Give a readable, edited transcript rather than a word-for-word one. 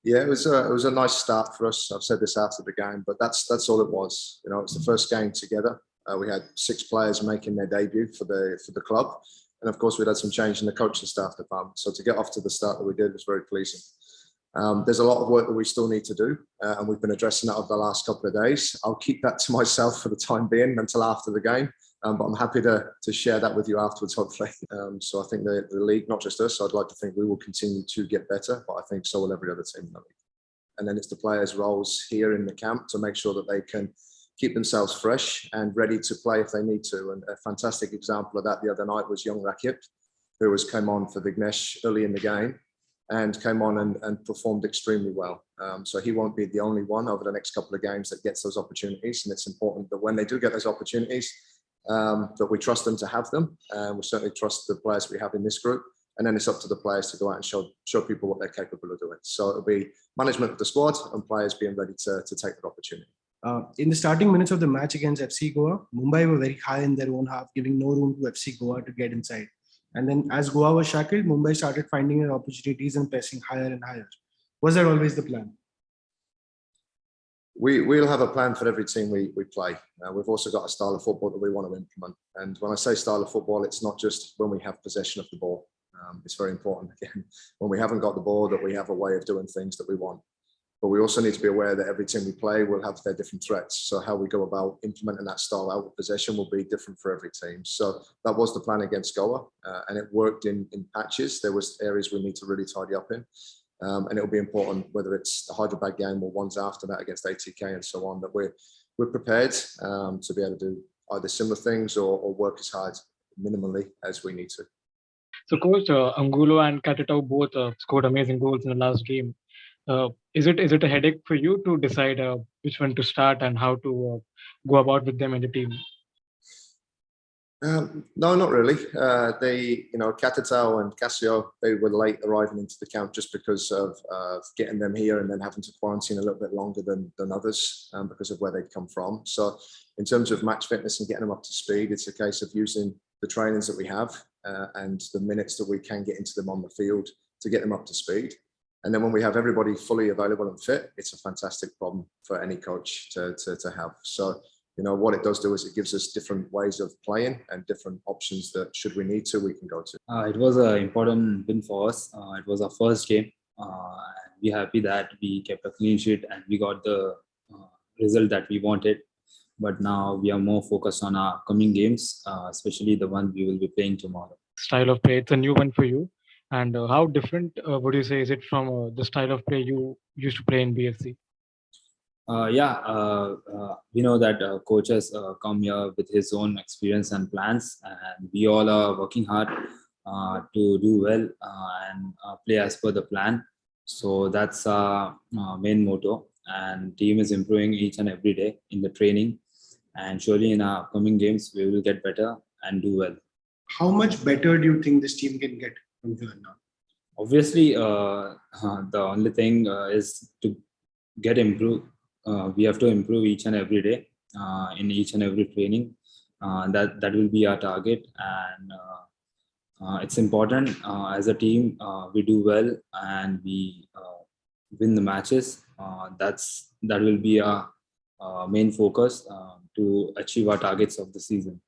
Yeah, it was a nice start for us. I've said this after the game, but that's all it was. You know, it's the first game together. We had 6 players making their debut for the club, and of course we'd had some change in the coaching staff department. So to get off to the start that we did was very pleasing. There's a lot of work that we still need to do, and we've been addressing that over the last couple of days. I'll keep that to myself for the time being until after the game, but I'm happy to share that with you afterwards, hopefully. So I think the league, not just us, I'd like to think we will continue to get better, but I think so will every other team in the league. And then it's the players' roles here in the camp to make sure that they can keep themselves fresh and ready to play if they need to. And a fantastic example of that the other night was young Rakip, who came on for Vignesh early in the game and came on and performed extremely well. So he won't be the only one over the next couple of games that gets those opportunities. And it's important that when they do get those opportunities, that we trust them to have them. We certainly trust the players we have in this group. And then it's up to the players to go out and show people what they're capable of doing. So it'll be management of the squad and players being ready to take that opportunity. In the starting minutes of the match against FC Goa, Mumbai were very high in their own half, giving no room to FC Goa to get inside. And then as Goa was shackled, Mumbai started finding their opportunities and pressing higher and higher. Was that always the plan? We'll have a plan for every team we play. We've also got a style of football that we want to implement. And when I say style of football, it's not just when we have possession of the ball. It's very important, again, when we haven't got the ball, that we have a way of doing things that we want. But we also need to be aware that every team we play will have their different threats. So how we go about implementing that style out of possession will be different for every team. So that was the plan against Goa, and it worked in patches. There was areas we need to really tidy up in. And it'll be important, whether it's the Hyderabad game or ones after that against ATK and so on, that we're prepared to be able to do either similar things or work as hard minimally as we need to. So, Coach, Angulo and Katitau both scored amazing goals in the last game. Is it a headache for you to decide which one to start and how to go about with them in the team? No, not really. Katitau and Casio, they were late arriving into the camp just because of getting them here and then having to quarantine a little bit longer than others because of where they'd come from. So in terms of match fitness and getting them up to speed, it's a case of using the trainings that we have and the minutes that we can get into them on the field to get them up to speed. And then when we have everybody fully available and fit, it's a fantastic problem for any coach to have. So, what it does do is it gives us different ways of playing and different options that, should we need to, we can go to. It was an important win for us. It was our first game. And we're happy that we kept a clean sheet and we got the result that we wanted. But now we are more focused on our coming games, especially the one we will be playing tomorrow. Style of play, it's a new one for you. And how different would you say is it from the style of play you used to play in BFC? We know that coach has come here with his own experience and plans, and we all are working hard to do well and play as per the plan. So that's our main motto, and team is improving each and every day in the training, and surely in our coming games we will get better and do well. How much better do you think this team can get from here now? Obviously, the only thing is to get improved. We have to improve each and every day in each and every training. That will be our target, and it's important as a team we do well and we win the matches. That will be our main focus to achieve our targets of the season.